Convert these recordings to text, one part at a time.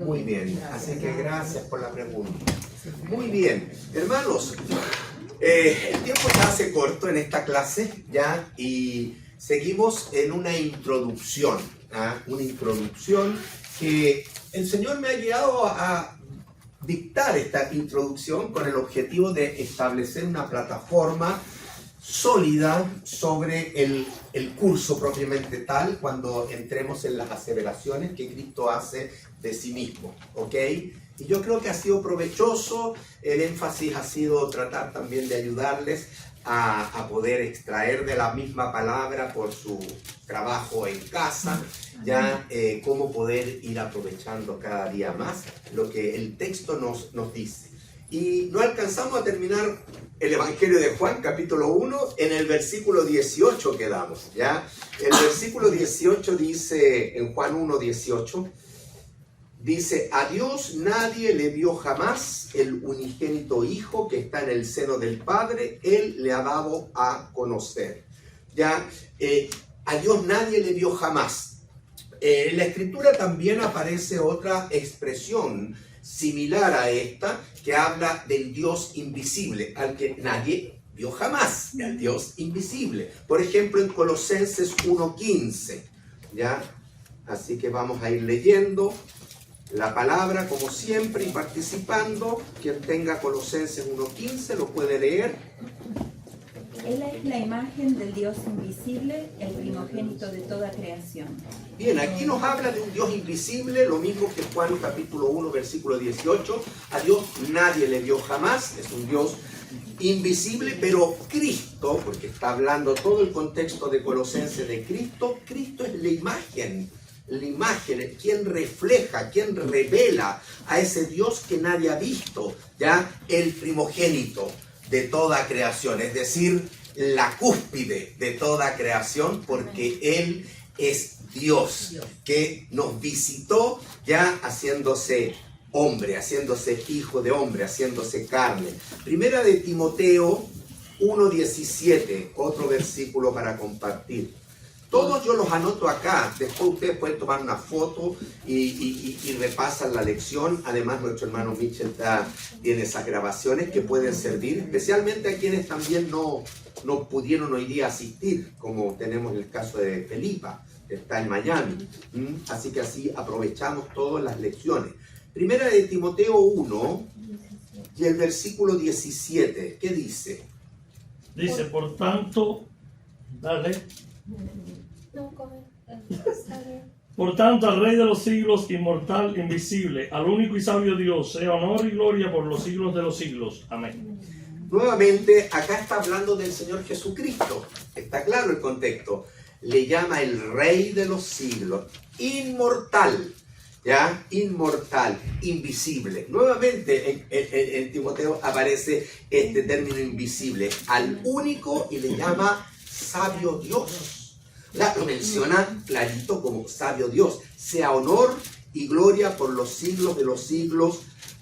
Muy bien, así que gracias por la pregunta. Muy bien, hermanos, el tiempo se hace corto en esta clase ya y seguimos en una introducción, una introducción que el Señor me ha guiado a dictar esta introducción con el objetivo de establecer una plataforma sólida sobre el curso propiamente tal cuando entremos en las aseveraciones que Cristo hace de sí mismo, ¿ok? Y yo creo que ha sido provechoso, el énfasis ha sido tratar también de ayudarles a poder extraer de la misma palabra por su trabajo en casa, ya cómo poder ir aprovechando cada día más lo que el texto nos dice. Y no alcanzamos a terminar el Evangelio de Juan, capítulo 1, en el versículo 18 quedamos, ¿ya? El versículo 18 dice, en Juan 1, 18, dice, a Dios nadie le vio jamás, el unigénito Hijo que está en el seno del Padre, Él le ha dado a conocer. ¿Ya? A Dios nadie le vio jamás. En la Escritura también aparece otra expresión similar a esta, que habla del Dios invisible, al que nadie vio jamás, al Dios invisible. Por ejemplo, en Colosenses 1:15, ¿ya? Así que vamos a ir leyendo la palabra como siempre y participando. Quien tenga Colosenses 1:15 lo puede leer. Él es la imagen del Dios invisible, el primogénito de toda creación. Bien, aquí nos habla de un Dios invisible, lo mismo que Juan capítulo 1, versículo 18. A Dios nadie le vio jamás, es un Dios invisible, pero Cristo, porque está hablando todo el contexto de Colosenses de Cristo, Cristo es la imagen, quien refleja, quien revela a ese Dios que nadie ha visto, ya el primogénito de toda creación, es decir, la cúspide de toda creación, porque Él es Dios que nos visitó ya haciéndose hombre, haciéndose hijo de hombre, haciéndose carne. Primera de Timoteo 1:17, otro versículo para compartir. Todos yo los anoto acá, después ustedes pueden tomar una foto y repasan la lección. Además nuestro hermano Mitchell tiene esas grabaciones que pueden servir, especialmente a quienes también no pudieron hoy día asistir, como tenemos el caso de Felipa, que está en Miami. Así que así aprovechamos todas las lecciones. Primera de Timoteo 1 y el versículo 17, ¿qué dice? Dice, por tanto, dale. Por tanto, al Rey de los siglos, inmortal, invisible, al único y sabio Dios, sea honor y gloria por los siglos de los siglos. Amén. Nuevamente, acá está hablando del Señor Jesucristo. Está claro el contexto. Le llama el Rey de los siglos, inmortal, ¿ya? Inmortal, invisible. Nuevamente en Timoteo aparece este término invisible, al único, y le llama sabio Dios. Lo menciona clarito como sabio Dios. Sea honor y gloria por los siglos de los siglos.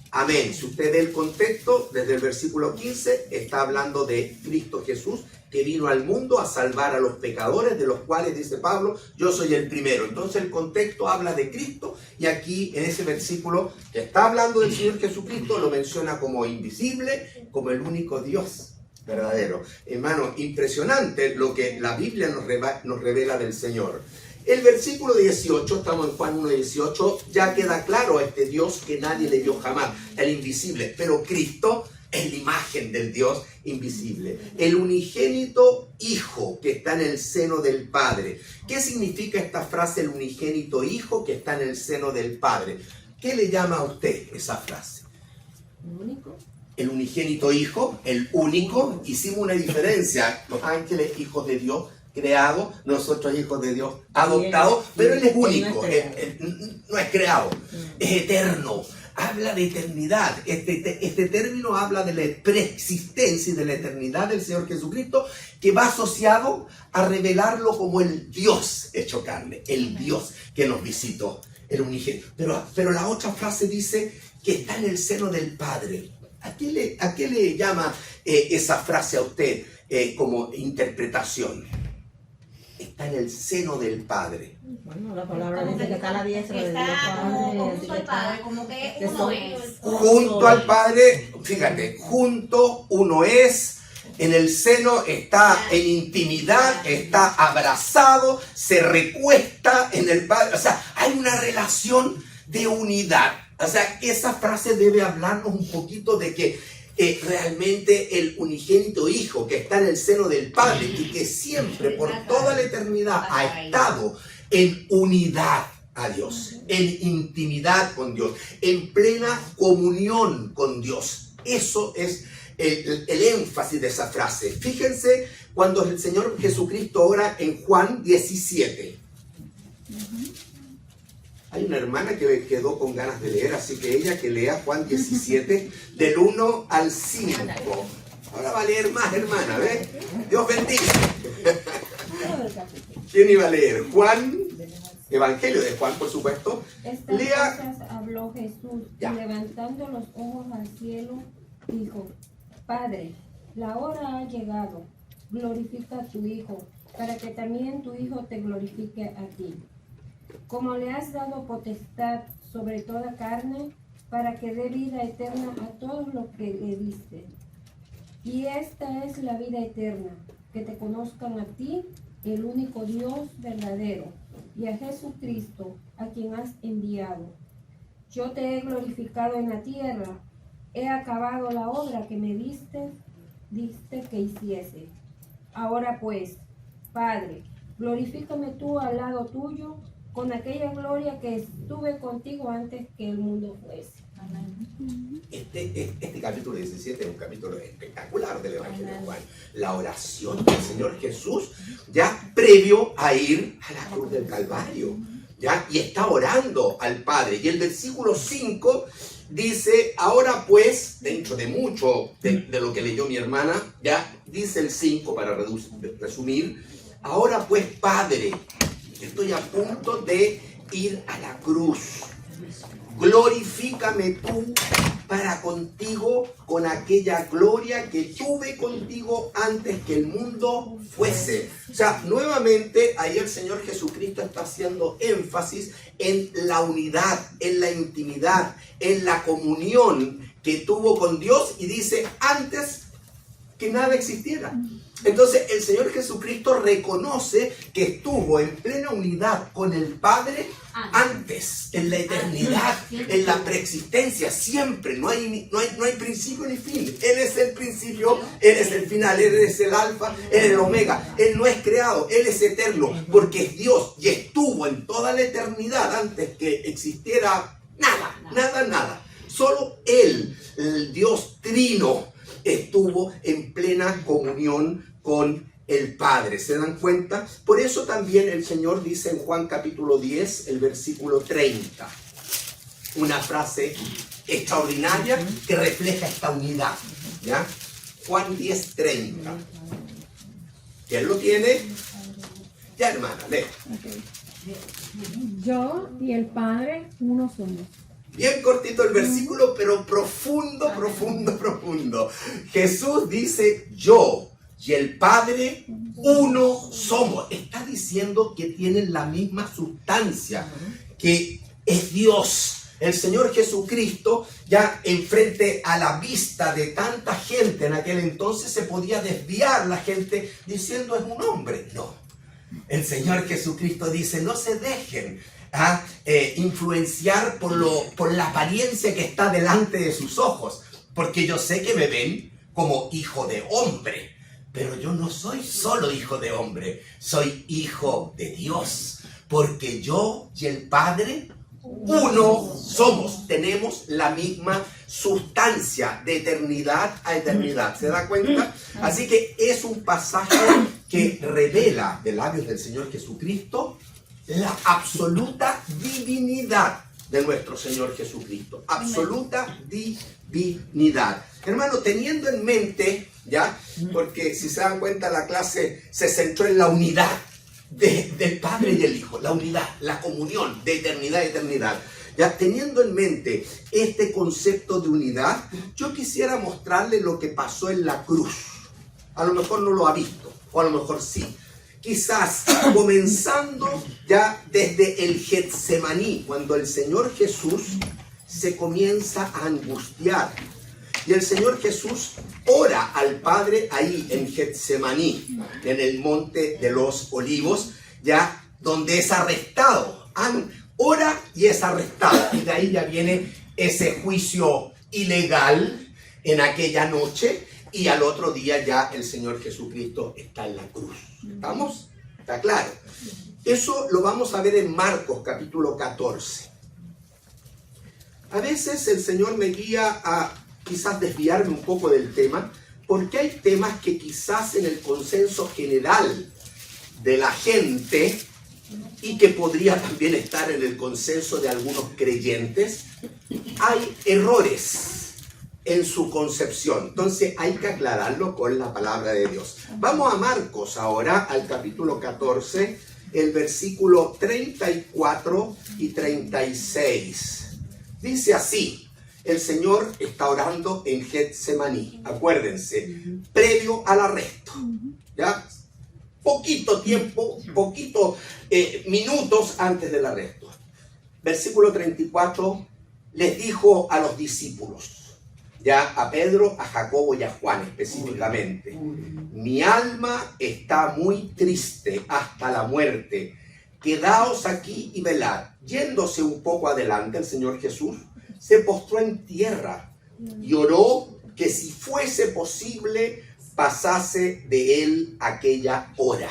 Amén. Si usted ve el contexto, desde el versículo 15, está hablando de Cristo Jesús, que vino al mundo a salvar a los pecadores, de los cuales, dice Pablo, yo soy el primero. Entonces el contexto habla de Cristo, y aquí en ese versículo que está hablando del Señor Jesucristo, lo menciona como invisible, como el único Dios verdadero. Hermano, impresionante lo que la Biblia nos revela del Señor. El versículo 18, estamos en Juan 1:18, ya queda claro este Dios que nadie le vio jamás, el invisible, pero Cristo es la imagen del Dios invisible, el unigénito Hijo que está en el seno del Padre. ¿Qué significa esta frase, el unigénito Hijo que está en el seno del Padre? ¿Qué le llama a usted esa frase? ¿Único? El unigénito Hijo, el único. Hicimos una diferencia, los ángeles hijos de Dios creados, nosotros hijos de Dios adoptados, pero Él es único, no es creado, es eterno, habla de eternidad. Este término habla de la preexistencia y de la eternidad del Señor Jesucristo, que va asociado a revelarlo como el Dios hecho carne, el Dios que nos visitó, el unigénito. Pero la otra frase dice que está en el seno del Padre. ¿A qué le llama esa frase a usted como interpretación? está en el seno del Padre. Bueno, la palabra dice que está a la diestra de Dios Está como junto al Padre. Padre, como que uno es. Junto al Padre, fíjate, junto uno es, en el seno está en intimidad, está abrazado, se recuesta en el Padre. O sea, hay una relación de unidad. O sea, esa frase debe hablarnos un poquito de que realmente el unigénito Hijo que está en el seno del Padre y que siempre por toda la eternidad ha estado en unidad a Dios, en intimidad con Dios, en plena comunión con Dios. Eso es el énfasis de esa frase. Fíjense cuando el Señor Jesucristo ora en Juan 17. Hay una hermana que quedó con ganas de leer, así que ella que lea Juan 17, del 1 al 5. Ahora va a leer más, hermana, ¿ves? Dios bendiga. ¿Quién iba a leer? Juan, Evangelio de Juan, por supuesto. Estas Lea. cosas habló Jesús, Ya. y levantando los ojos al cielo, dijo: Padre, la hora ha llegado, glorifica a tu Hijo, para que también tu Hijo te glorifique a ti. Como le has dado potestad sobre toda carne, para que dé vida eterna a todos los que le diste. Y esta es la vida eterna, que te conozcan a ti, el único Dios verdadero, y a Jesucristo, a quien has enviado. Yo te he glorificado en la tierra, he acabado la obra que me diste que hiciese. Ahora pues, Padre, glorifícame tú al lado tuyo, con aquella gloria que estuve contigo antes que el mundo fuese. Este capítulo 17 es un capítulo espectacular del Evangelio de Juan. La oración del Señor Jesús, ya previo a ir a la cruz del Calvario, ¿ya? Y está orando al Padre. Y el versículo 5 dice, ahora pues, dentro de mucho de lo que leyó mi hermana, ya dice el 5 para resumir, ahora pues, Padre, estoy a punto de ir a la cruz. Glorifícame tú para contigo con aquella gloria que tuve contigo antes que el mundo fuese. O sea, nuevamente ahí el Señor Jesucristo está haciendo énfasis en la unidad, en la intimidad, en la comunión que tuvo con Dios y dice antes que nada existiera. Entonces el Señor Jesucristo reconoce que estuvo en plena unidad con el Padre antes, en la eternidad, en la preexistencia, siempre. No hay principio ni fin. Él es el principio, Él es el final, Él es el alfa, Él es el omega. Él no es creado, Él es eterno, porque es Dios y estuvo en toda la eternidad antes que existiera nada. Solo Él, el Dios trino, estuvo en plena comunión con el Padre. ¿Se dan cuenta? Por eso también el Señor dice en Juan capítulo 10, el versículo 30, una frase extraordinaria que refleja esta unidad, ¿ya? Juan 10, 30. ¿Quién lo tiene? Ya, hermana, lee. Yo y el Padre uno somos. Bien cortito el versículo, pero profundo. Jesús dice, yo y el Padre uno somos. Está diciendo que tienen la misma sustancia, que es Dios. El Señor Jesucristo, ya enfrente a la vista de tanta gente en aquel entonces, se podía desviar la gente diciendo es un hombre. No. El Señor Jesucristo dice, no se dejen influenciar por la apariencia que está delante de sus ojos, porque yo sé que me ven como hijo de hombre, pero yo no soy solo hijo de hombre, soy hijo de Dios, porque yo y el Padre uno somos, tenemos la misma sustancia de eternidad a eternidad. ¿Se da cuenta? Así que es un pasaje que revela de labios del Señor Jesucristo la absoluta divinidad de nuestro Señor Jesucristo. Absoluta divinidad. Hermano, teniendo en mente, ¿ya? Porque si se dan cuenta, la clase se centró en la unidad del Padre y el Hijo. La unidad, la comunión de eternidad a eternidad. Ya teniendo en mente este concepto de unidad, yo quisiera mostrarle lo que pasó en la cruz. A lo mejor no lo ha visto, o a lo mejor sí. quizás comenzando ya desde el Getsemaní, cuando el Señor Jesús se comienza a angustiar. Y el Señor Jesús ora al Padre ahí en Getsemaní, en el monte de los Olivos, ya donde es arrestado. Ora y es arrestado. Y de ahí ya viene ese juicio ilegal en aquella noche. Y al otro día ya el Señor Jesucristo está en la cruz. ¿Estamos? ¿Está claro? Eso lo vamos a ver en Marcos capítulo 14. A veces el Señor me guía a quizás desviarme un poco del tema, porque hay temas que quizás en el consenso general de la gente, y que podría también estar en el consenso de algunos creyentes, hay errores en su concepción. Entonces hay que aclararlo con la palabra de Dios. Vamos a Marcos ahora, al capítulo 14, el versículo 34 y 36. Dice así: el Señor está orando en Getsemaní, acuérdense, previo al arresto, ¿ya? Poquito tiempo, minutos antes del arresto. Versículo 34, les dijo a los discípulos, ya a Pedro, a Jacobo y a Juan específicamente: mi alma está muy triste hasta la muerte, quedaos aquí y velad. Yéndose un poco adelante, el Señor Jesús se postró en tierra y oró que si fuese posible pasase de él aquella hora.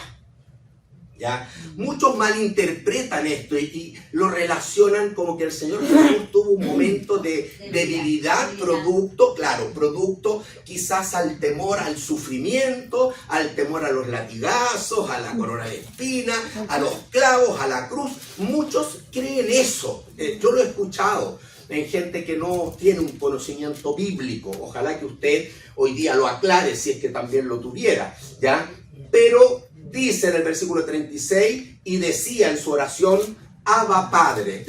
¿Ya? Muchos malinterpretan esto y lo relacionan como que el Señor Jesús tuvo un momento de debilidad, producto quizás al temor al sufrimiento, al temor a los latigazos, a la corona de espinas, a los clavos, a la cruz. Muchos creen eso. Yo lo he escuchado en gente que no tiene un conocimiento bíblico. Ojalá que usted hoy día lo aclare si es que también lo tuviera, ¿ya? Pero dice en el versículo 36, y decía en su oración, Abba Padre.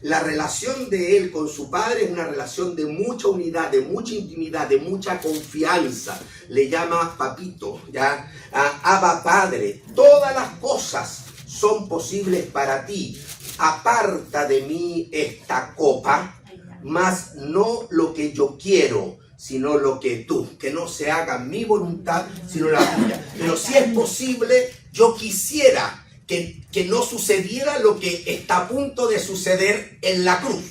La relación de él con su padre es una relación de mucha unidad, de mucha intimidad, de mucha confianza. Le llama papito, ¿ya? Abba Padre, todas las cosas son posibles para ti. Aparta de mí esta copa, mas no lo que yo quiero, sino lo que tú, que no se haga mi voluntad, sino la tuya. Pero si es posible, yo quisiera que no sucediera lo que está a punto de suceder en la cruz.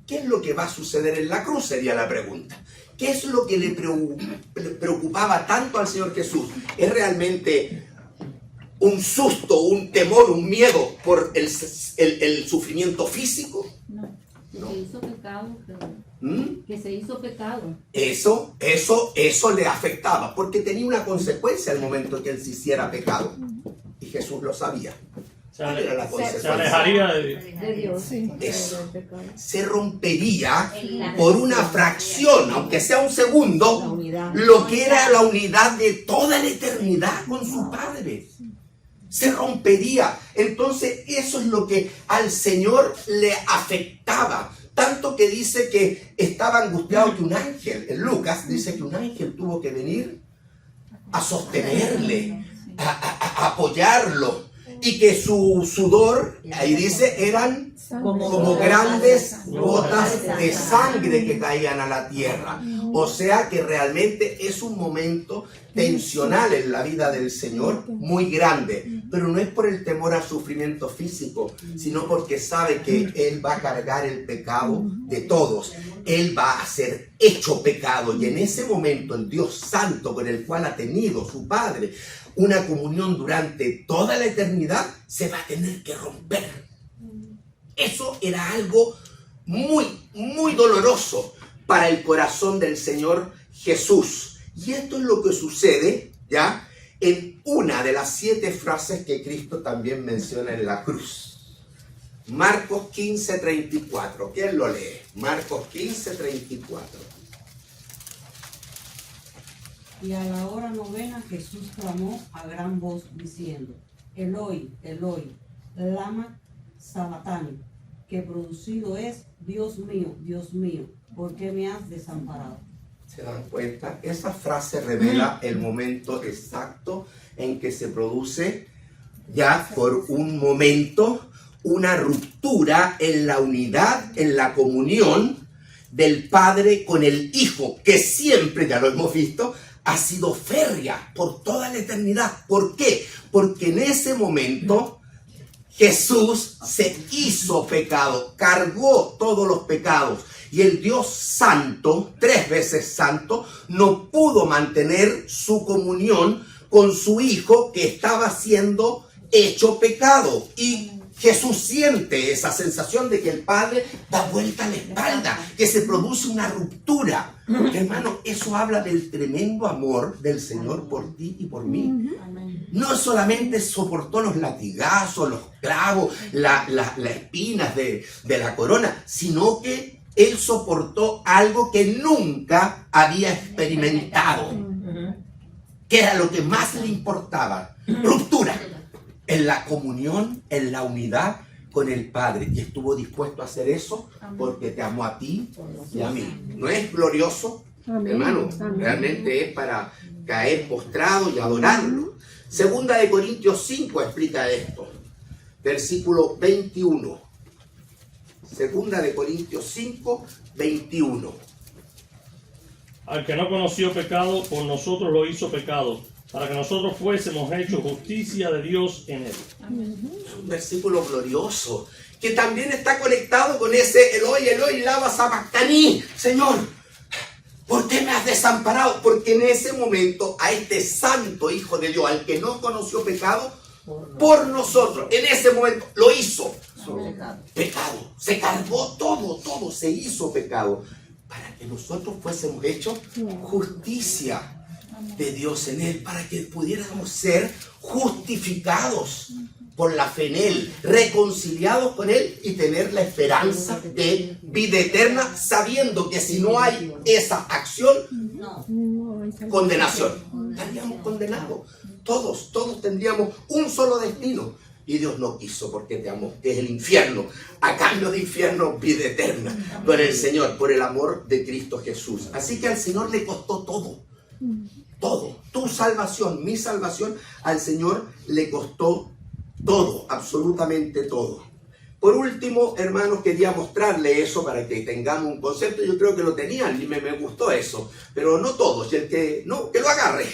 ¿Qué es lo que va a suceder en la cruz? Sería la pregunta. ¿Qué es lo que le preocupaba tanto al Señor Jesús? ¿Es realmente un susto, un temor, un miedo por el sufrimiento físico? No. No. Se hizo pecado, que se hizo pecado. Eso le afectaba, porque tenía una consecuencia al momento que él se hiciera pecado. Y Jesús lo sabía. ¿Cuál era la Se consecuencia? alejaría De Dios. Eso. Se rompería por una fracción, aunque sea un segundo, lo que era la unidad de toda la eternidad con su Padre. Se rompería. Entonces eso es lo que al Señor le afectaba. Tanto que dice que estaba angustiado, que un ángel, en Lucas dice que un ángel tuvo que venir a sostenerle, a apoyarlo. Y que su sudor, ahí dice, eran como grandes gotas de sangre que caían a la tierra. O sea que realmente es un momento tensional en la vida del Señor, muy grande. Pero no es por el temor al sufrimiento físico, sino porque sabe que Él va a cargar el pecado de todos. Él va a ser hecho pecado. Y en ese momento el Dios Santo con el cual ha tenido su Padre una comunión durante toda la eternidad, se va a tener que romper. Eso era algo muy, muy doloroso para el corazón del Señor Jesús. Y esto es lo que sucede, ¿ya?, en una de las 7 frases que Cristo también menciona en la cruz. Marcos 15:34. ¿Quién lo lee? Marcos 15:34. Y a la hora novena Jesús clamó a gran voz diciendo, Eloi, Eloi, lama sabactani, que producido es, Dios mío, ¿por qué me has desamparado? ¿Se dan cuenta? Esa frase revela el momento exacto en que se produce ya por un momento, una ruptura en la unidad, en la comunión del Padre con el Hijo, que siempre, ya lo hemos visto, ha sido férrea por toda la eternidad. ¿Por qué? Porque en ese momento Jesús se hizo pecado, cargó todos los pecados, y el Dios santo, 3 veces santo, no pudo mantener su comunión con su Hijo que estaba siendo hecho pecado. Y Jesús siente esa sensación de que el Padre da vuelta a la espalda, que se produce una ruptura. Hermano, eso habla del tremendo amor del Señor por ti y por mí. No solamente soportó los latigazos, los clavos, las espinas de la corona, sino que Él soportó algo que nunca había experimentado, que era lo que más le importaba: ruptura en la comunión, en la unidad con el Padre. Y estuvo dispuesto a hacer eso porque te amó a ti y a mí. ¿No es glorioso? Amén. Hermano, Amén. realmente es para caer postrado y adorarlo. Segunda de Corintios 5 explica esto. Versículo 21. Segunda de Corintios 5, 21. Al que no conoció pecado, por nosotros lo hizo pecado, para que nosotros fuésemos hechos justicia de Dios en él. Es un versículo glorioso que también está conectado con ese Eloi, Eloi, lama sabactani. Señor, ¿por qué me has desamparado? Porque en ese momento a este santo Hijo de Dios, al que no conoció pecado, por nosotros, en ese momento lo hizo pecado. Se cargó todo se hizo pecado, para que nosotros fuésemos hechos justicia de Dios en él, para que pudiéramos ser justificados por la fe en él, reconciliados con él y tener la esperanza de vida eterna, sabiendo que si no hay esa acción, condenación. Estaríamos condenados. Todos tendríamos un solo destino. Y Dios no quiso, porque te amó, que es el infierno. A cambio de infierno, vida eterna con el Señor, por el amor de Cristo Jesús. Así que al Señor le costó todo. Todo. Tu salvación, mi salvación, al Señor le costó todo, absolutamente todo. Por último, hermanos, quería mostrarle eso para que tengamos un concepto. Yo creo que lo tenían y me gustó eso, pero no todos. Y el que no, que lo agarre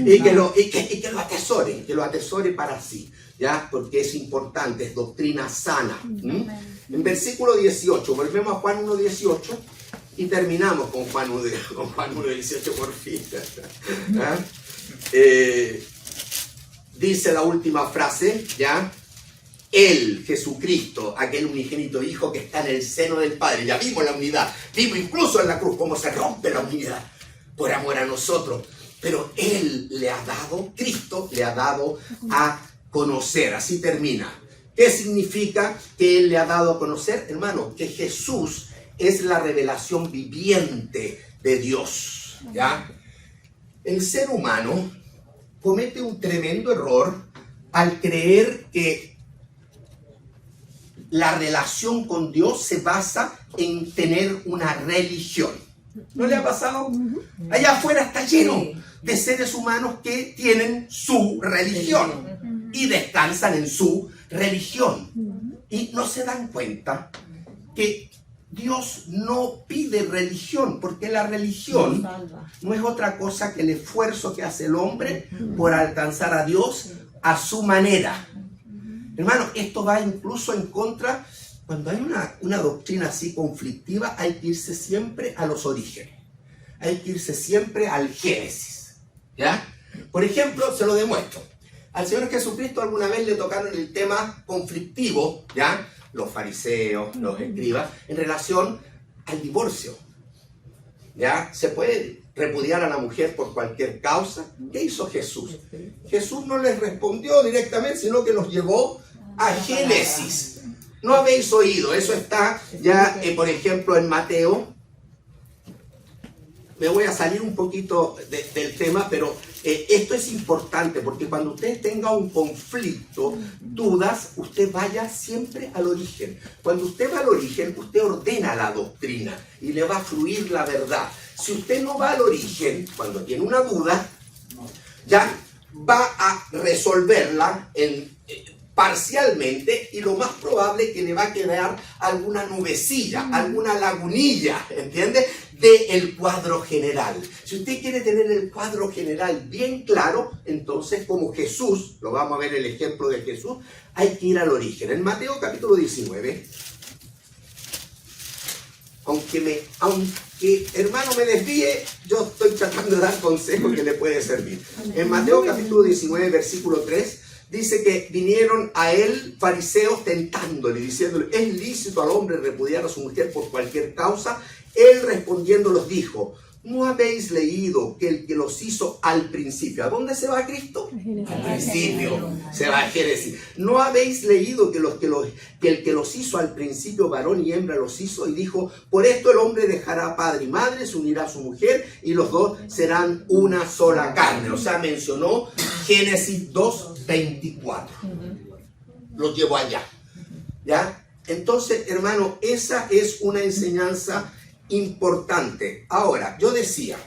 y que lo atesore para sí, ¿ya? Porque es importante, es doctrina sana. En versículo 18, volvemos a Juan 1:18 y terminamos con Juan 1:18 por fin. ¿Ah? Dice la última frase, ¿ya? Él, Jesucristo, aquel unigénito Hijo que está en el seno del Padre. Ya vimos la unidad, vimos incluso en la cruz cómo se rompe la unidad por amor a nosotros. Pero Él le ha dado, Cristo le ha dado a conocer. Así termina. ¿Qué significa que Él le ha dado a conocer? Hermano, que Jesús es la revelación viviente de Dios, ¿ya? El ser humano comete un tremendo error al creer que la relación con Dios se basa en tener una religión. ¿No le ha pasado? Allá afuera está lleno de seres humanos que tienen su religión y descansan en su religión. Y no se dan cuenta que Dios no pide religión, porque la religión no es otra cosa que el esfuerzo que hace el hombre por alcanzar a Dios a su manera. Hermano, esto va incluso en contra, cuando hay una doctrina así conflictiva, hay que irse siempre a los orígenes. Hay que irse siempre al Génesis, ¿ya? Por ejemplo, se lo demuestro. Al Señor Jesucristo alguna vez le tocaron el tema conflictivo, ¿ya? Los fariseos, los escribas, en relación al divorcio, ¿ya? Se puede repudiar a la mujer por cualquier causa. ¿Qué hizo Jesús? Jesús no les respondió directamente, sino que los llevó a Génesis. No habéis oído, eso está ya, por ejemplo, en Mateo. Me voy a salir un poquito del tema, pero esto es importante, porque cuando usted tenga un conflicto, dudas, usted vaya siempre al origen. Cuando usted va al origen, usted ordena la doctrina y le va a fluir la verdad. Si usted no va al origen, cuando tiene una duda, ya va a resolverla parcialmente, y lo más probable es que le va a quedar alguna nubecilla, alguna lagunilla, ¿entiende? Del cuadro general. Si usted quiere tener el cuadro general bien claro, entonces como Jesús, lo vamos a ver el ejemplo de Jesús, hay que ir al origen. En Mateo capítulo 19, aunque hermano me desvíe, yo estoy tratando de dar consejos que le puede servir. En Mateo capítulo 19, versículo 3, dice que vinieron a él fariseos tentándole, diciéndole, ¿es lícito al hombre repudiar a su mujer por cualquier causa? Él respondiendo los dijo, ¿no habéis leído que el que los hizo al principio? ¿A dónde se va Cristo? Al principio. Se va a Génesis. ¿No habéis leído que el que los hizo al principio, varón y hembra los hizo? Y dijo, por esto el hombre dejará padre y madre, se unirá a su mujer, y los dos serán una sola carne. O sea, mencionó Génesis 2:24. Lo llevo allá. ¿Ya? Entonces, hermano, esa es una enseñanza importante. Ahora, yo decía,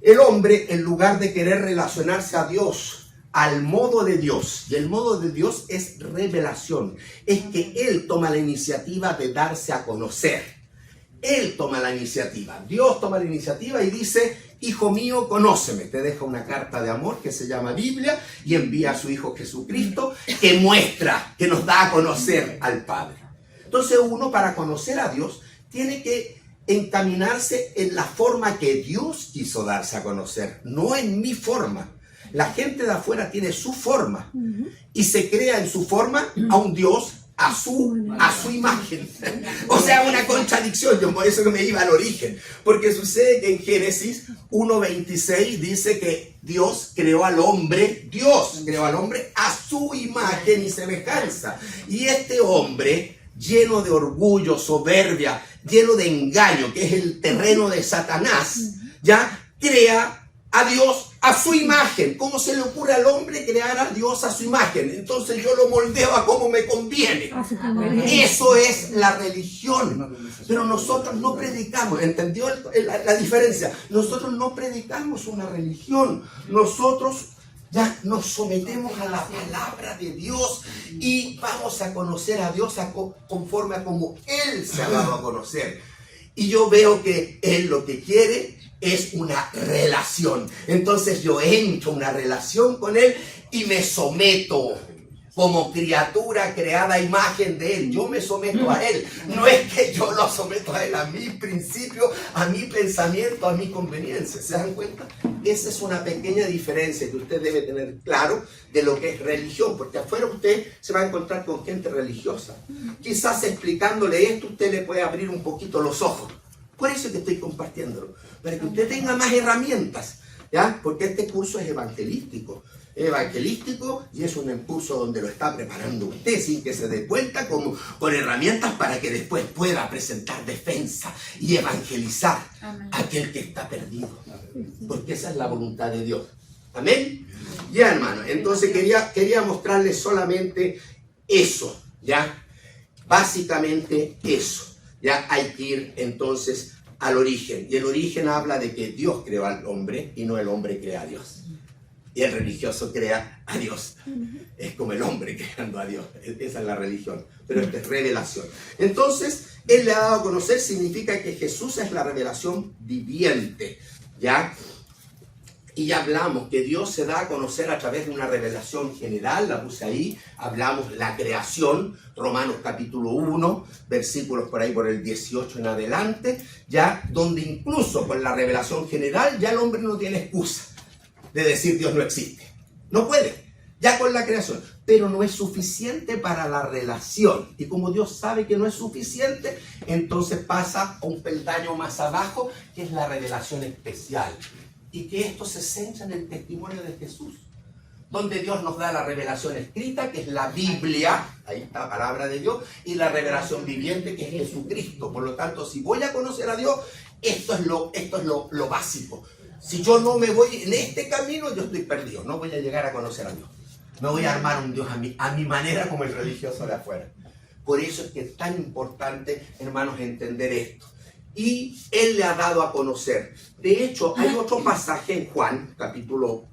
el hombre, en lugar de querer relacionarse a Dios al modo de Dios, y el modo de Dios es revelación, es que Él toma la iniciativa de darse a conocer. Él toma la iniciativa, Dios toma la iniciativa y dice, hijo mío, conóceme. Te deja una carta de amor que se llama Biblia y envía a su Hijo Jesucristo, que muestra, que nos da a conocer al Padre. Entonces uno, para conocer a Dios, tiene que encaminarse en la forma que Dios quiso darse a conocer, no en mi forma. La gente de afuera tiene su forma y se crea en su forma a un Dios a su imagen. O sea, una contradicción. Yo por eso que me iba al origen, porque sucede que en Génesis 1:26 dice que Dios creó al hombre a su imagen y semejanza, y este hombre, lleno de orgullo, soberbia, lleno de engaño, que es el terreno de Satanás, ya crea a Dios a su imagen. ¿Cómo se le ocurre al hombre crear a Dios a su imagen? Entonces yo lo moldeo a como me conviene. Eso es la religión. Pero nosotros no predicamos. ¿Entendió la diferencia? Nosotros no predicamos una religión. Nosotros ya nos sometemos a la palabra de Dios y vamos a conocer a Dios conforme a como Él se ha dado a conocer. Y yo veo que Él lo que quiere es una relación. Entonces yo entro en una relación con Él y me someto como criatura creada a imagen de Él. Yo me someto a Él. No es que yo lo someto a Él, a mi principio, a mi pensamiento, a mi conveniencia. ¿Se dan cuenta? Esa es una pequeña diferencia que usted debe tener claro de lo que es religión, porque afuera usted se va a encontrar con gente religiosa. Quizás explicándole esto usted le puede abrir un poquito los ojos. Por eso es que estoy compartiéndolo, para que usted tenga más herramientas, ¿ya? Porque este curso es evangelístico, y es un curso donde lo está preparando usted sin que se dé cuenta, como con herramientas para que después pueda presentar defensa y evangelizar a aquel que está perdido, porque esa es la voluntad de Dios. Amén. Ya, hermano, entonces quería mostrarles solamente eso, ya, básicamente eso. Ya hay que ir entonces al origen. Y el origen habla de que Dios creó al hombre y no el hombre crea a Dios. Y el religioso crea a Dios. Es como el hombre creando a Dios. Esa es la religión. Pero esta es revelación. Entonces, Él le ha dado a conocer, significa que Jesús es la revelación viviente. ¿Ya? Y ya hablamos que Dios se da a conocer a través de una revelación general, la puse ahí, hablamos la creación, Romanos capítulo 1, versículos por ahí por el 18 en adelante, ya donde incluso con la revelación general ya el hombre no tiene excusa de decir Dios no existe. No puede, ya con la creación, pero no es suficiente para la relación. Y como Dios sabe que no es suficiente, entonces pasa a un peldaño más abajo, que es la revelación especial. Y que esto se centra en el testimonio de Jesús, donde Dios nos da la revelación escrita, que es la Biblia, ahí está la palabra de Dios, y la revelación viviente, que es Jesucristo. Por lo tanto, si voy a conocer a Dios, esto es lo básico. Si yo no me voy en este camino, yo estoy perdido, no voy a llegar a conocer a Dios. Me voy a armar un Dios a mi manera, como el religioso de afuera. Por eso es que es tan importante, hermanos, entender esto. Y Él le ha dado a conocer. De hecho, hay otro pasaje en Juan, capítulo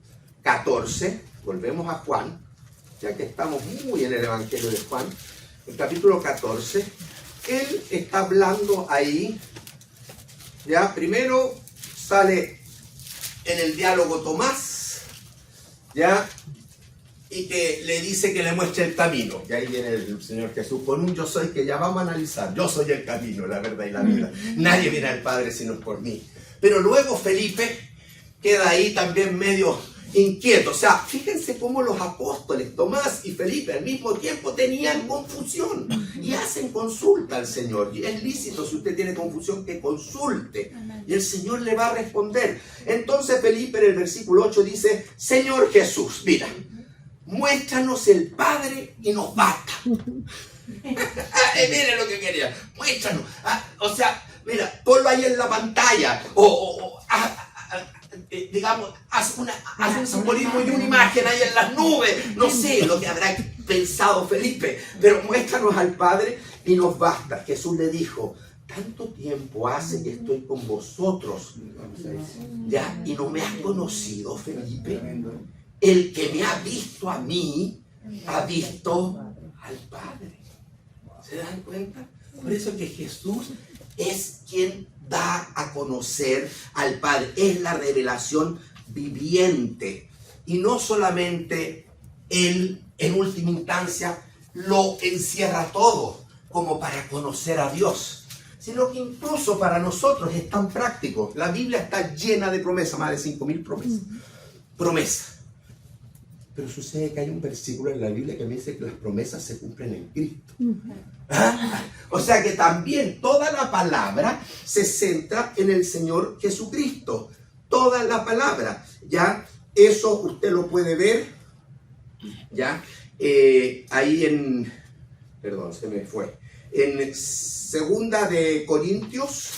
14, volvemos a Juan, ya que estamos muy en el Evangelio de Juan, el capítulo 14, él está hablando ahí, ya primero sale en el diálogo Tomás, ya, y que le dice que le muestre el camino. Y ahí viene el Señor Jesús con un yo soy que ya vamos a analizar. Yo soy el camino, la verdad y la vida. Nadie viene al Padre sino por mí. Pero luego Felipe queda ahí también medio inquieto. O sea, fíjense cómo los apóstoles, Tomás y Felipe, al mismo tiempo tenían confusión. Y hacen consulta al Señor. Y es lícito, si usted tiene confusión, que consulte. Y el Señor le va a responder. Entonces Felipe en el versículo 8 dice, Señor Jesús, mira, muéstranos el Padre y nos basta. Miren lo que quería. Muéstranos. O sea, mira, ponlo ahí en la pantalla. Digamos, haz un simbolismo y una imagen ahí en las nubes. No sé lo que habrá pensado Felipe, pero muéstranos al Padre y nos basta. Jesús le dijo, tanto tiempo hace que estoy con vosotros, ya, y no me has conocido, Felipe. El que me ha visto a mí, ha visto al Padre. ¿Se dan cuenta? Por eso que Jesús es quien da a conocer al Padre. Es la revelación viviente. Y no solamente Él, en última instancia, lo encierra todo como para conocer a Dios, sino que incluso para nosotros es tan práctico. La Biblia está llena de promesas, más de 5.000 promesas. Promesas. Pero sucede que hay un versículo en la Biblia que me dice que las promesas se cumplen en Cristo. O sea que también toda la palabra se centra en el Señor Jesucristo. Toda la palabra. Ya, eso usted lo puede ver. Ya, ahí en... Perdón, se me fue. En Segunda de Corintios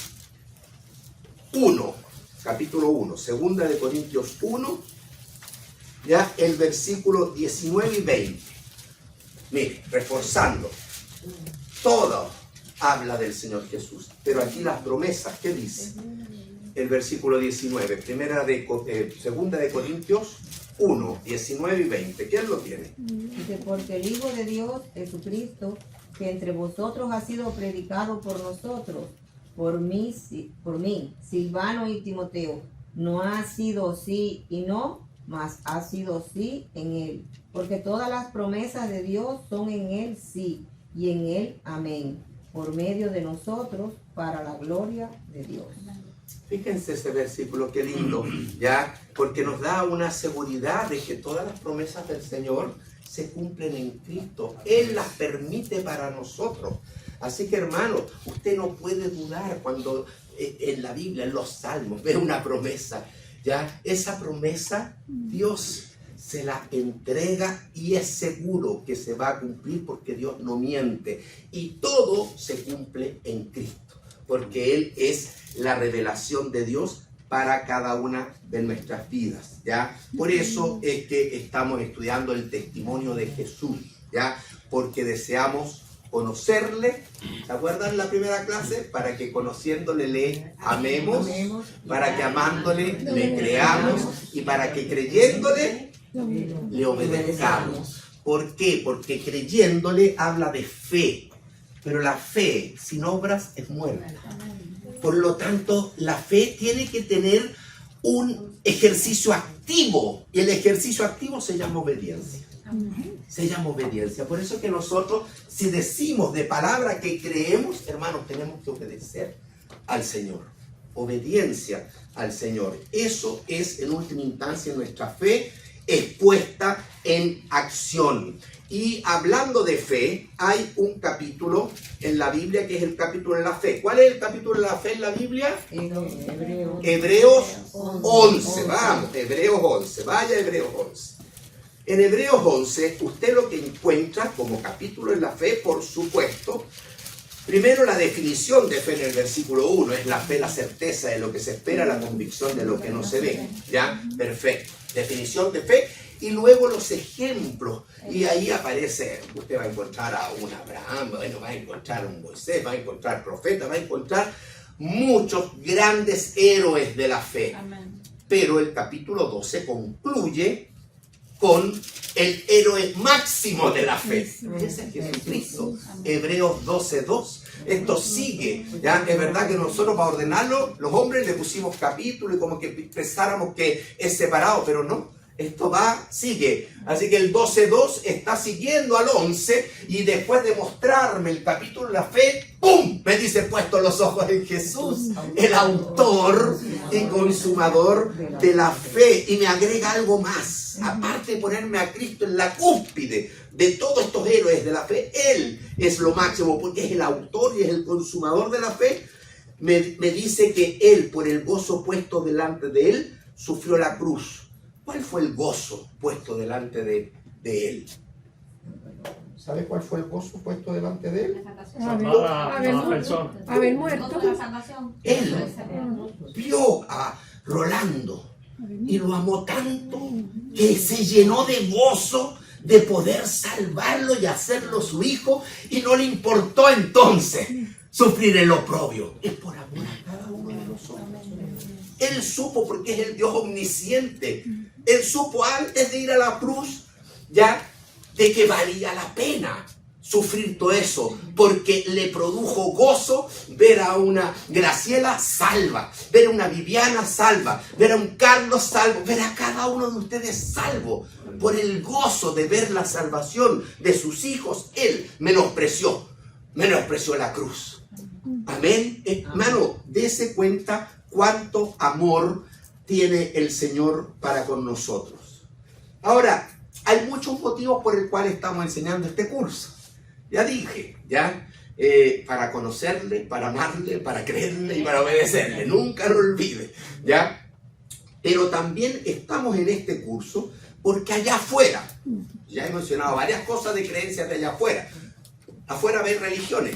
1, capítulo 1. Segunda de Corintios 1. Ya el versículo 19 y 20. Mire, reforzando. Todo habla del Señor Jesús. Pero aquí las promesas, ¿qué dice? El versículo 19. Segunda de Corintios 1, 19 y 20. ¿Quién lo tiene? Dice, porque el Hijo de Dios, Jesucristo, que entre vosotros ha sido predicado por nosotros, por mí, Silvano y Timoteo, no ha sido sí y no, mas ha sido sí en él, porque todas las promesas de Dios son en él sí, y en él amén, por medio de nosotros, para la gloria de Dios. Fíjense ese versículo, qué lindo, ya, porque nos da una seguridad de que todas las promesas del Señor se cumplen en Cristo. Él las permite para nosotros. Así que, hermano, usted no puede dudar cuando en la Biblia, en los Salmos, ve una promesa. Ya, esa promesa Dios se la entrega y es seguro que se va a cumplir porque Dios no miente. Y todo se cumple en Cristo, porque Él es la revelación de Dios para cada una de nuestras vidas, ¿ya? Por eso es que estamos estudiando el testimonio de Jesús, ¿ya? Porque deseamos conocerle. ¿Se acuerdan la primera clase? Para que conociéndole le amemos, para que amándole le creamos y para que creyéndole le obedezcamos. ¿Por qué? Porque creyéndole habla de fe, pero la fe sin obras es muerta. Por lo tanto, la fe tiene que tener un ejercicio activo y el ejercicio activo se llama obediencia. Se llama obediencia. Por eso que nosotros, si decimos de palabra que creemos, hermanos, tenemos que obedecer al Señor. Obediencia al Señor. Eso es, en última instancia, nuestra fe expuesta en acción. Y hablando de fe, hay un capítulo en la Biblia que es el capítulo de la fe. ¿Cuál es el capítulo de la fe en la Biblia? Hebreos 11. Vamos, Hebreos 11. Vaya Hebreos 11. En Hebreos 11, usted lo que encuentra como capítulo en la fe, por supuesto, primero la definición de fe en el versículo 1, es la fe, la certeza de lo que se espera, la convicción de lo que no se ve. ¿Ya? Perfecto. Definición de fe. Y luego los ejemplos. Y ahí aparece, usted va a encontrar a un Abraham, bueno, va a encontrar a un Moisés, va a encontrar profetas, va a encontrar muchos grandes héroes de la fe. Amén. Pero el capítulo 12 concluye con el héroe máximo de la fe. Ese es Jesucristo. Hebreos 12:2. Esto sigue. ¿Ya? Es verdad que nosotros para ordenarlo, los hombres le pusimos capítulo y como que pensáramos que es separado, pero no. Esto va, sigue. Así que el 12:2 está siguiendo al 11 y después de mostrarme el capítulo de la fe, ¡pum! Me dice, puesto los ojos en Jesús, el autor y consumador de la fe. Y me agrega algo más. Aparte de ponerme a Cristo en la cúspide de todos estos héroes de la fe, Él es lo máximo porque es el autor y es el consumador de la fe. Me dice que Él, por el gozo puesto delante de Él, sufrió la cruz. ¿Cuál fue el gozo puesto delante de Él? ¿Sabe cuál fue el gozo puesto delante de Él? Haber muerto. Él vio a Rolando y lo amó tanto que se llenó de gozo de poder salvarlo y hacerlo su hijo, y no le importó entonces sufrir el oprobio. Es por amor a cada uno de nosotros. Él supo, porque es el Dios omnisciente. Él supo antes de ir a la cruz ya de que valía la pena sufrir todo eso, porque le produjo gozo ver a una Graciela salva, ver a una Viviana salva, ver a un Carlos salvo, ver a cada uno de ustedes salvo. Por el gozo de ver la salvación de sus hijos, Él menospreció la cruz. Amén. Hermano, dése cuenta cuánto amor tiene el Señor para con nosotros. Ahora, hay muchos motivos por el cual estamos enseñando este curso. Ya dije, para conocerle, para amarle, para creerle y para obedecerle. Nunca lo olvide, ¿ya? Pero también estamos en este curso porque allá afuera, ya he mencionado varias cosas de creencias de allá afuera. Afuera hay religiones,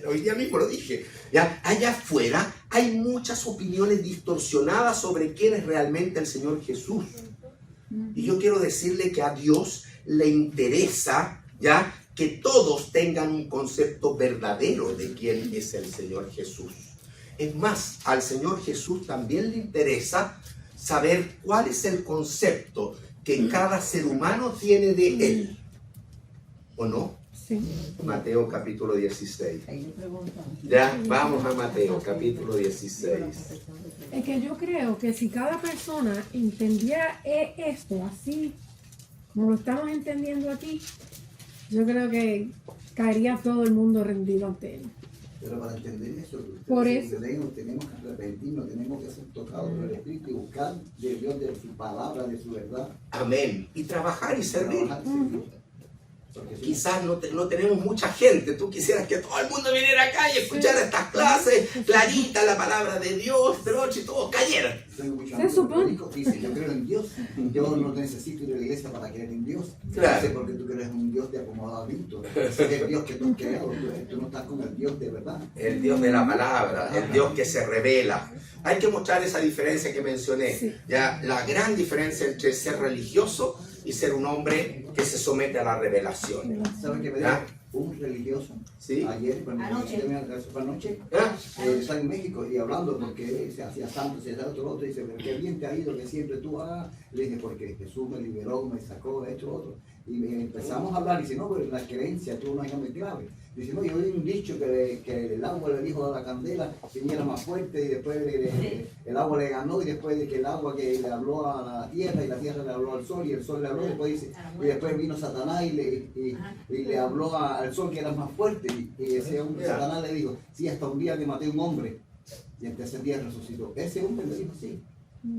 hoy día mismo lo dije. ¿Ya? Allá afuera hay muchas opiniones distorsionadas sobre quién es realmente el Señor Jesús. Y yo quiero decirle que a Dios le interesa, ¿ya?, que todos tengan un concepto verdadero de quién es el Señor Jesús. Es más, al Señor Jesús también le interesa saber cuál es el concepto que cada ser humano tiene de Él. ¿O no? Sí. Mateo capítulo 16. Ya, vamos a Mateo capítulo 16. Es que yo creo que si cada persona entendiera esto así, como lo estamos entendiendo aquí, yo creo que caería todo el mundo rendido ante Él. Pero para entender eso, Por eso tenemos que arrepentirnos, tenemos que ser tocados por el Espíritu y buscar de Dios, de su palabra, de su verdad. Amén. Y trabajar y servir. Trabajar y servir. Porque si Quizás no tenemos mucha gente. Tú quisieras que todo el mundo viniera acá y escuchara estas clases, clarita la palabra de Dios, pero si todos cayeran. tengo muchos Se amigos supone. católicos que dicen, yo creo en Dios, yo no necesito ir a la iglesia para creer en Dios. Claro. Dice, porque tú crees en un Dios de acomodamiento. Es el Dios que tú has creado, tú no estás con el Dios de verdad. El Dios de la palabra, el Dios que se revela. Hay que mostrar esa diferencia que mencioné. Sí. Ya, la gran diferencia entre ser religioso y ser un hombre que se somete a la revelación. ¿Saben qué me ¿Ah? dijo? Un religioso. ¿Sí? Ayer, cuando Anoche. fue anoche, ¿Ah? está en México y hablando porque se hacía santo, se hacía otro, dice, pero qué bien te ha ido que siempre tú hagas. Le dije, porque Jesús me liberó, me sacó, esto, otro. Y empezamos a hablar y dice, no, pero la creencia tú no es muy grave. Dice, no, yo oí un dicho que el agua le dijo a la candela que era más fuerte y después el agua le ganó y después de que el agua que le habló a la tierra y la tierra le habló al sol y el sol le habló, después dice, y después vino Satanás y le habló al sol que era más fuerte y ese hombre, Satanás le dijo, sí, hasta un día que maté a un hombre y el tercer día resucitó. Ese hombre le dijo, sí.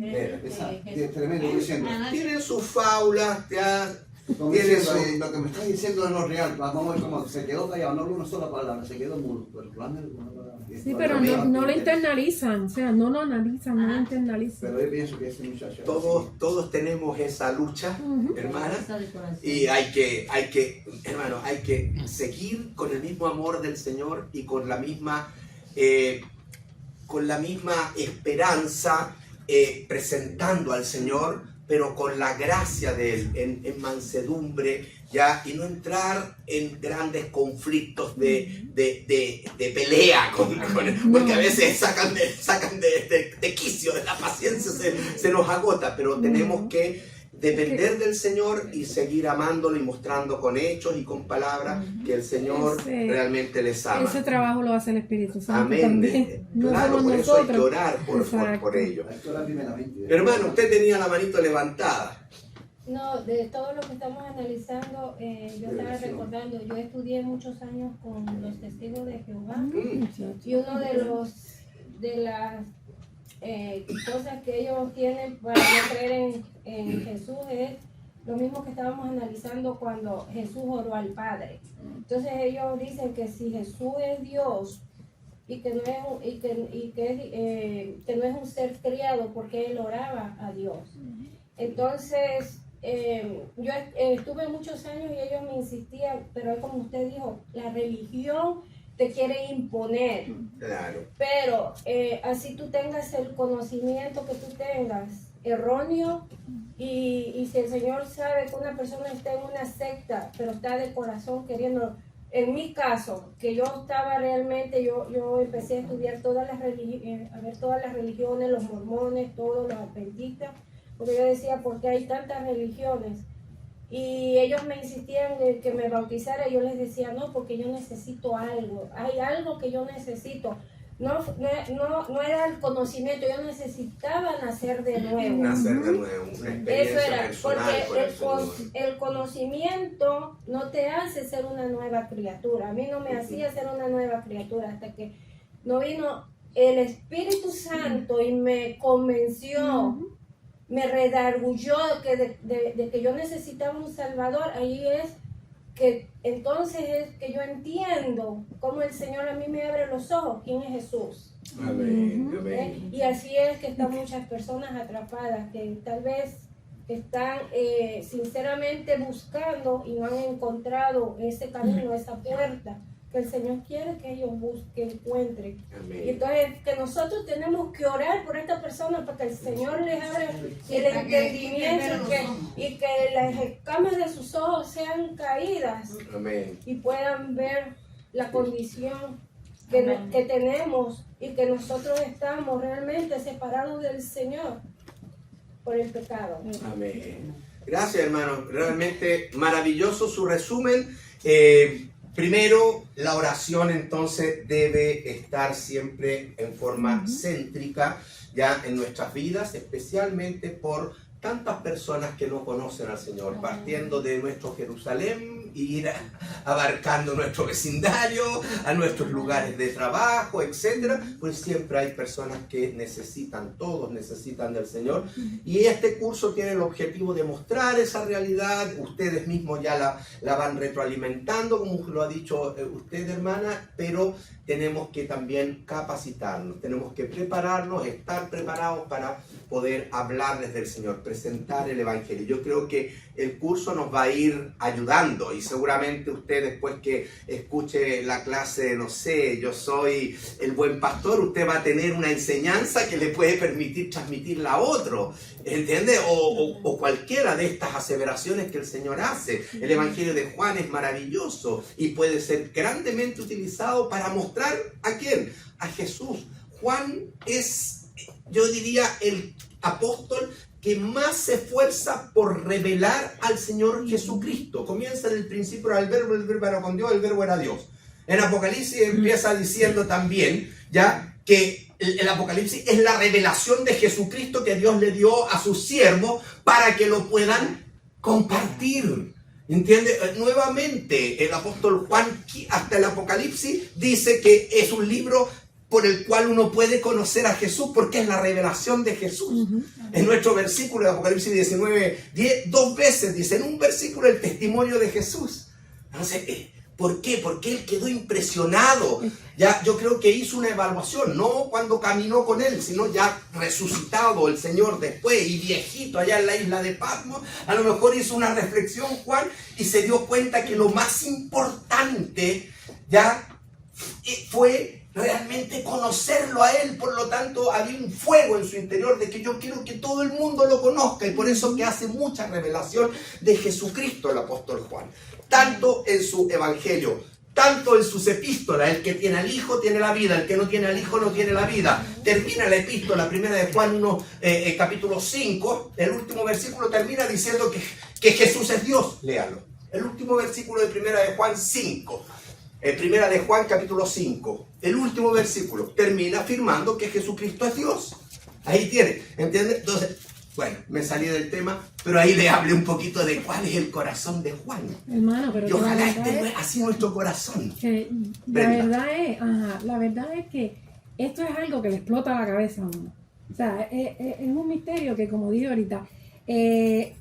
Es tremendo diciendo. Tienen sus faulas, ya. Como diciendo, lo que me está diciendo es lo real, vamos a ver cómo se quedó callado, no habló una sola palabra, se quedó mudo, pero clame alguna palabra. Sí, pero no lo internalizan, o sea, no lo analizan, no lo internalizan. Pero yo pienso que ese muchacho... Todos tenemos esa lucha, hermana, y hay que, hermano, hay que seguir con el mismo amor del Señor y con la misma esperanza, presentando al Señor, pero con la gracia de Él, en mansedumbre, ya, y no entrar en grandes conflictos de pelea, porque a veces sacan de quicio, de la paciencia se nos agota, pero tenemos que depender del Señor y seguir amándolo y mostrando con hechos y con palabras que el Señor realmente les ama. Ese trabajo lo hace el Espíritu Santo Amén. también. No Claro, somos por eso hay que nosotros. orar por ello. Hay que orar primeramente. Hermano, usted tenía la manito levantada. No, de todo lo que estamos analizando, yo estaba recordando, yo estudié muchos años con los testigos de Jehová y uno de las cosas que ellos tienen para no creer en Jesús es lo mismo que estábamos analizando cuando Jesús oró al Padre. Entonces ellos dicen que si Jesús es Dios y que no es que no es un ser criado porque él oraba a Dios. Entonces yo estuve muchos años y ellos me insistían, pero como usted dijo, la religión te quiere imponer. Claro. Pero así tú tengas el conocimiento que tú tengas erróneo y si el Señor sabe que una persona está en una secta, pero está de corazón queriendo, en mi caso, que yo estaba realmente, yo empecé a estudiar todas las religiones, los mormones, todos los adventistas, porque yo decía, ¿por qué hay tantas religiones? Y ellos me insistían en que me bautizara y yo les decía, no, porque yo necesito algo, hay algo que yo necesito. No era el conocimiento, yo necesitaba nacer de nuevo. Nacer de nuevo, una experiencia Eso era, personal con el Señor. porque el conocimiento no te hace ser una nueva criatura. A mí no me hacía ser una nueva criatura hasta que no vino el Espíritu Santo y me convenció, me redarguyó de que yo necesitaba un Salvador. Ahí es que entonces es que yo entiendo cómo el Señor a mí me abre los ojos, quién es Jesús. Amén, amén. Y así es que están muchas personas atrapadas que tal vez están sinceramente buscando y no han encontrado ese camino, esa puerta que el Señor quiere que ellos busquen, encuentren. Amén. Y entonces que nosotros tenemos que orar por esta persona para que el Señor les abra el entendimiento y que las escamas de sus ojos sean caídas Amén. y puedan ver la condición que tenemos y que nosotros estamos realmente separados del Señor por el pecado. Amén. Gracias, hermano. Realmente maravilloso su resumen. Primero, la oración entonces debe estar siempre en forma céntrica ya en nuestras vidas, especialmente por tantas personas que no conocen al Señor, partiendo de nuestro Jerusalén e ir abarcando nuestro vecindario, a nuestros lugares de trabajo, etcétera. Pues siempre hay personas que necesitan, todos necesitan del Señor. Y este curso tiene el objetivo de mostrar esa realidad. Ustedes mismos ya la van retroalimentando, como lo ha dicho usted, hermana, pero tenemos que también capacitarnos, tenemos que prepararnos, estar preparados para poder hablarles del Señor, presentar el Evangelio. Yo creo que el curso nos va a ir ayudando y seguramente usted después que escuche la clase, no sé, yo soy el buen pastor, usted va a tener una enseñanza que le puede permitir transmitirla a otro, ¿entiende? O cualquiera de estas aseveraciones que el Señor hace. El Evangelio de Juan es maravilloso y puede ser grandemente utilizado para mostrar ¿a quién? A Jesús. Juan es, yo diría, el apóstol que más se esfuerza por revelar al Señor Jesucristo. Comienza en el principio el verbo era con Dios, el verbo era Dios. En Apocalipsis empieza diciendo también ya que el Apocalipsis es la revelación de Jesucristo que Dios le dio a sus siervos para que lo puedan compartir. ¿Entiende? Nuevamente el apóstol Juan hasta el Apocalipsis dice que es un libro por el cual uno puede conocer a Jesús porque es la revelación de Jesús. En nuestro versículo de Apocalipsis 19, 2 veces dice en un versículo el testimonio de Jesús. Entonces, ¿por qué? Porque él quedó impresionado. Ya, yo creo que hizo una evaluación, no cuando caminó con él, sino ya resucitado el Señor después y viejito allá en la isla de Patmos. A lo mejor hizo una reflexión Juan y se dio cuenta que lo más importante ya fue realmente conocerlo a él. Por lo tanto había un fuego en su interior de que yo quiero que todo el mundo lo conozca y por eso que hace mucha revelación de Jesucristo el apóstol Juan, tanto en su evangelio tanto en sus epístolas, el que tiene al Hijo tiene la vida, el que no tiene al Hijo no tiene la vida. Termina la epístola, primera de Juan 1, capítulo 5, el último versículo termina diciendo que Jesús es Dios. Léalo. El último versículo de primera de Juan 5, primera de Juan capítulo 5, el último versículo termina afirmando que Jesucristo es Dios. Ahí tiene, ¿entiendes? Entonces, bueno, me salí del tema, pero ahí le hablé un poquito de cuál es el corazón de Juan. Hermano, pero Y ojalá esté así nuestro corazón. la verdad es que esto es algo que le explota la cabeza a uno. O sea, es un misterio que, como dije ahorita,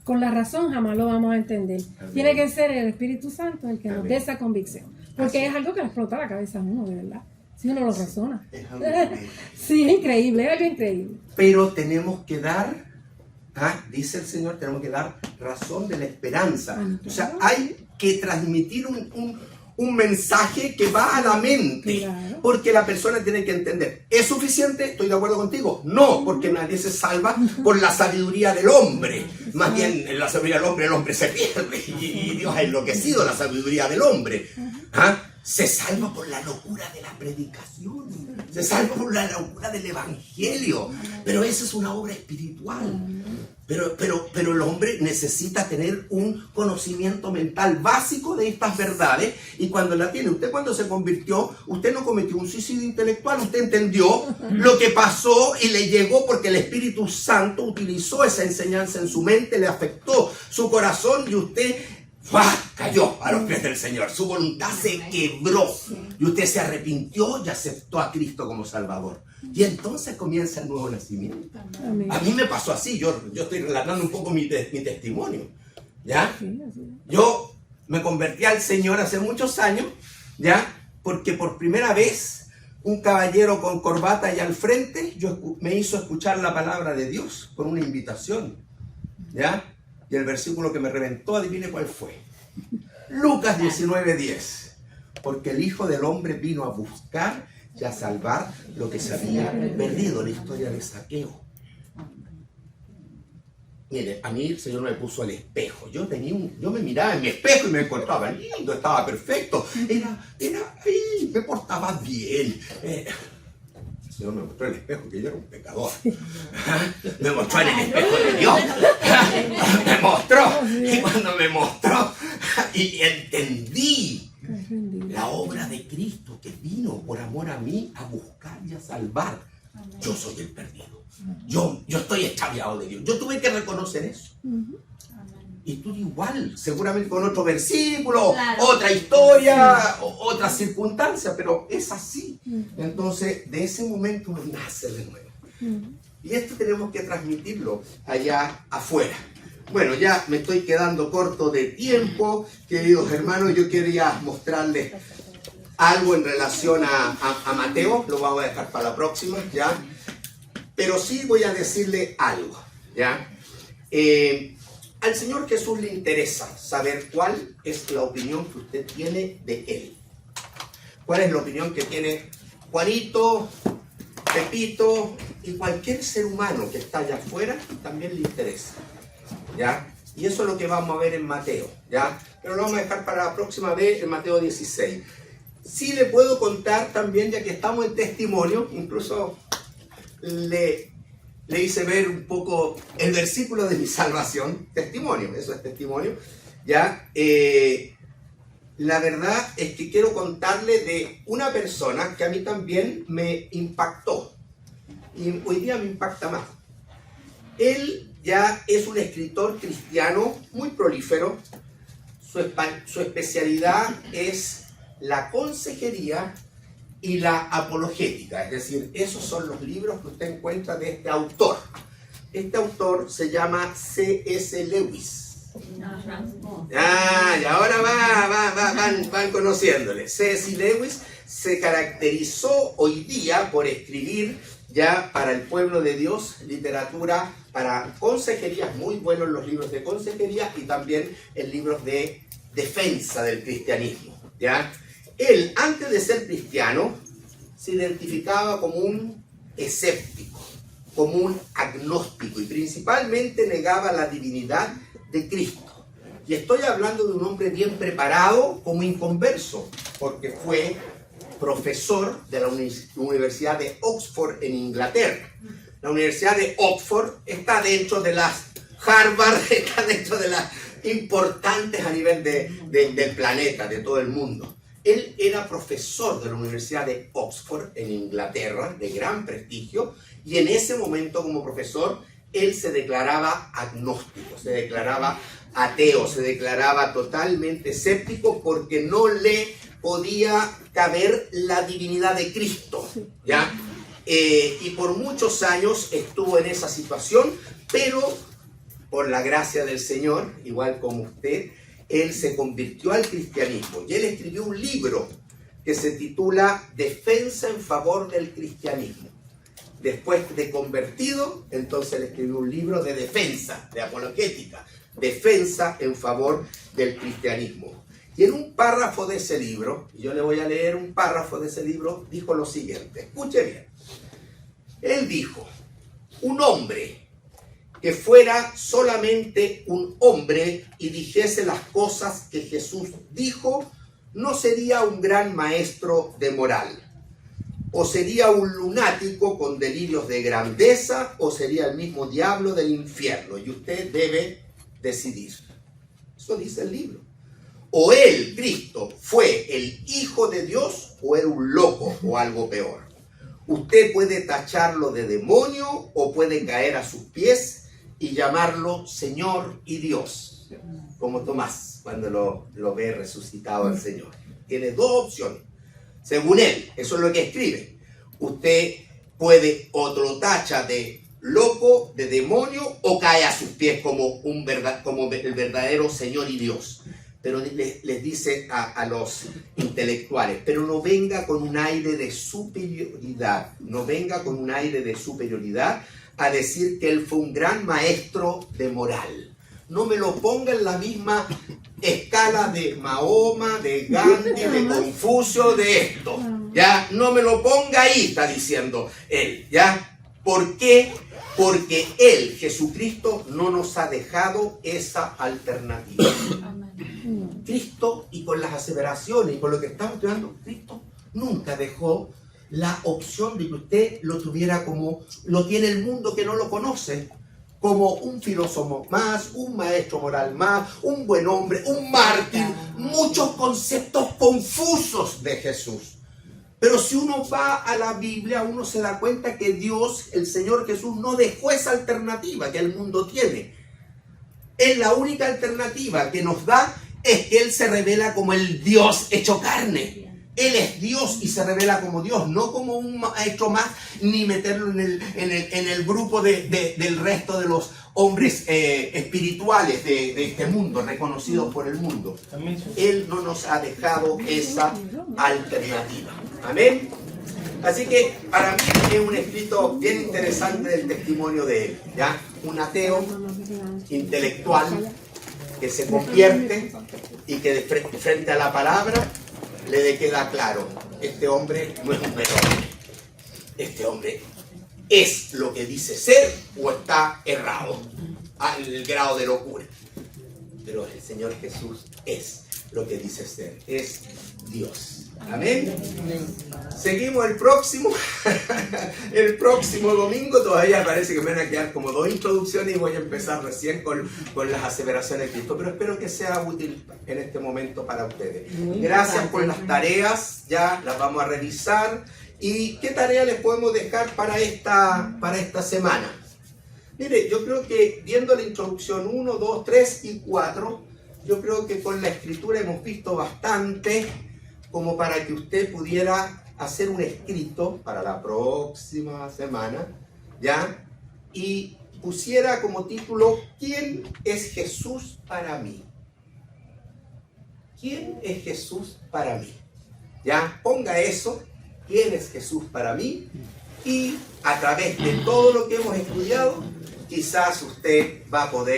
con la razón jamás lo vamos a entender. Amén. Tiene que ser el Espíritu Santo el que nos Amén. dé esa convicción. Porque Así es algo que le explota la cabeza a uno, de verdad. Si uno lo razona. Es algo increíble. Sí, es increíble, es algo increíble. Pero tenemos que dar, dice el Señor, tenemos que dar razón de la esperanza. O sea, hay que transmitir un mensaje que va a la mente. Claro. Porque la persona tiene que entender. ¿Es suficiente? ¿Estoy de acuerdo contigo? No, porque nadie se salva por la sabiduría del hombre. Más bien, en la sabiduría del hombre, el hombre se pierde. Y Dios ha enloquecido la sabiduría del hombre. Se salva por la locura de la predicación. Se salva por la locura del evangelio. Pero esa es una obra espiritual. Pero el hombre necesita tener un conocimiento mental básico de estas verdades, y cuando la tiene, usted cuando se convirtió, usted no cometió un suicidio intelectual, usted entendió lo que pasó y le llegó porque el Espíritu Santo utilizó esa enseñanza en su mente, le afectó su corazón y usted cayó a los pies del Señor. Su voluntad se quebró y usted se arrepintió y aceptó a Cristo como Salvador. Y entonces comienza el nuevo nacimiento. Amén. A mí me pasó así, yo estoy relatando un poco mi testimonio, ¿ya? Sí, así es. Yo me convertí al Señor hace muchos años, ¿ya? Porque por primera vez un caballero con corbata y al frente me hizo escuchar la palabra de Dios por una invitación, ¿ya? Y el versículo que me reventó, adivine cuál fue. Lucas 19:10. Porque el Hijo del Hombre vino a buscar y a salvar lo que se había perdido. La historia de Saqueo. Mire, a mí el Señor me puso el espejo. Yo me miraba en mi espejo y me encontraba lindo, estaba perfecto. Me portaba bien. El Señor me mostró el espejo que yo era un pecador. Me mostró en el espejo de Dios. Me mostró. Y cuando me mostró y entendí la obra de Cristo que vino por amor a mí a buscar y a salvar. Yo soy el perdido. Yo estoy extraviado de Dios. Yo tuve que reconocer eso. Y tú igual, seguramente con otro versículo, otra historia, otra circunstancia, pero es así. Entonces, de ese momento uno nace de nuevo. Y esto tenemos que transmitirlo allá afuera. Bueno, ya me estoy quedando corto de tiempo, queridos hermanos. Yo quería mostrarles algo en relación a Mateo. Lo vamos a dejar para la próxima, ¿ya? Pero sí voy a decirle algo, ¿ya? Al Señor Jesús le interesa saber cuál es la opinión que usted tiene de Él. ¿Cuál es la opinión que tiene Juanito, Pepito y cualquier ser humano que está allá afuera? También le interesa, ¿ya? Y eso es lo que vamos a ver en Mateo, ¿ya? Pero lo vamos a dejar para la próxima vez en Mateo 16. Sí le puedo contar también, ya que estamos en testimonio, incluso le hice ver un poco el versículo de mi salvación, testimonio, eso es testimonio, ¿ya? La verdad es que quiero contarle de una persona que a mí también me impactó, y hoy día me impacta más. Él ya es un escritor cristiano muy prolífero. Su especialidad es la consejería y la apologética, es decir, esos son los libros que usted encuentra de este autor. Este autor se llama C.S. Lewis. Y ahora van conociéndole. C.S. Lewis se caracterizó hoy día por escribir ya para el pueblo de Dios literatura para consejerías, muy buenos los libros de consejería y también el libro de defensa del cristianismo, ¿ya? Él, antes de ser cristiano, se identificaba como un escéptico, como un agnóstico, y principalmente negaba la divinidad de Cristo. Y estoy hablando de un hombre bien preparado como inconverso. porque fue profesor de la Universidad de Oxford en Inglaterra. La Universidad de Oxford está dentro de las Harvard, está dentro de las importantes a nivel del planeta, de todo el mundo. Él era profesor de la Universidad de Oxford en Inglaterra, de gran prestigio, y en ese momento como profesor, él se declaraba agnóstico, se declaraba ateo, se declaraba totalmente escéptico porque no le podía caber la divinidad de Cristo, ¿ya? Y por muchos años estuvo en esa situación, pero por la gracia del Señor, igual como usted, él se convirtió al cristianismo y él escribió un libro que se titula Defensa en favor del cristianismo. Después de convertido, entonces él escribió un libro de defensa, de apologética, defensa en favor del cristianismo. Y en un párrafo de ese libro, y yo le voy a leer un párrafo de ese libro, dijo lo siguiente, escuche bien. Él dijo, un hombre que fuera solamente un hombre y dijese las cosas que Jesús dijo, no sería un gran maestro de moral. O sería un lunático con delirios de grandeza, o sería el mismo diablo del infierno. Y usted debe decidir. Eso dice el libro. O él, Cristo, fue el Hijo de Dios, o era un loco o algo peor. Usted puede tacharlo de demonio, o puede caer a sus pies y llamarlo Señor y Dios, como Tomás cuando lo ve resucitado al Señor. Tiene dos opciones, según él, eso es lo que escribe. Usted puede o lo tacha de loco, de demonio, o cae a sus pies como el verdadero Señor y Dios. Pero les dice a los intelectuales, pero no venga con un aire de superioridad, no venga con un aire de superioridad a decir que él fue un gran maestro de moral. No me lo ponga en la misma escala de Mahoma, de Gandhi, de Confucio, de esto. ¿Ya? No me lo ponga ahí, está diciendo él. ¿Ya? ¿Por qué? Porque él, Jesucristo, no nos ha dejado esa alternativa. Cristo, y con las aseveraciones y con lo que estamos estudiando, Cristo nunca dejó la opción de que usted lo tuviera como lo tiene el mundo que no lo conoce, como un filósofo más, un maestro moral más, un buen hombre, un mártir, muchos conceptos confusos de Jesús. Pero si uno va a la Biblia, uno se da cuenta que Dios, el Señor Jesús, no dejó esa alternativa que el mundo tiene. Es la única alternativa que nos da, es que Él se revela como el Dios hecho carne. Él es Dios y se revela como Dios, no como un maestro más, ni meterlo en el grupo del resto de los hombres espirituales de este mundo, reconocidos por el mundo. Él no nos ha dejado esa alternativa. Amén. Así que para mí es un escrito bien interesante del testimonio de él, ¿ya? Un ateo intelectual que se convierte y que frente a la palabra le queda claro, este hombre no es un buen hombre, este hombre es lo que dice ser o está errado al grado de locura. Pero el Señor Jesús es lo que dice ser, es Dios. Amén. Seguimos el próximo domingo. Todavía parece que me van a quedar como 2 introducciones y voy a empezar recién con las aseveraciones de Cristo, pero espero que sea útil en este momento para ustedes. Gracias por las tareas, ya las vamos a revisar. ¿Y qué tarea les podemos dejar para esta semana? Mire, yo creo que viendo la introducción 1, 2, 3 y 4, yo creo que con la escritura hemos visto bastante como para que usted pudiera hacer un escrito para la próxima semana, ¿ya? Y pusiera como título, ¿quién es Jesús para mí? ¿Quién es Jesús para mí? ¿Ya? Ponga eso, ¿quién es Jesús para mí? Y a través de todo lo que hemos estudiado, quizás usted va a poder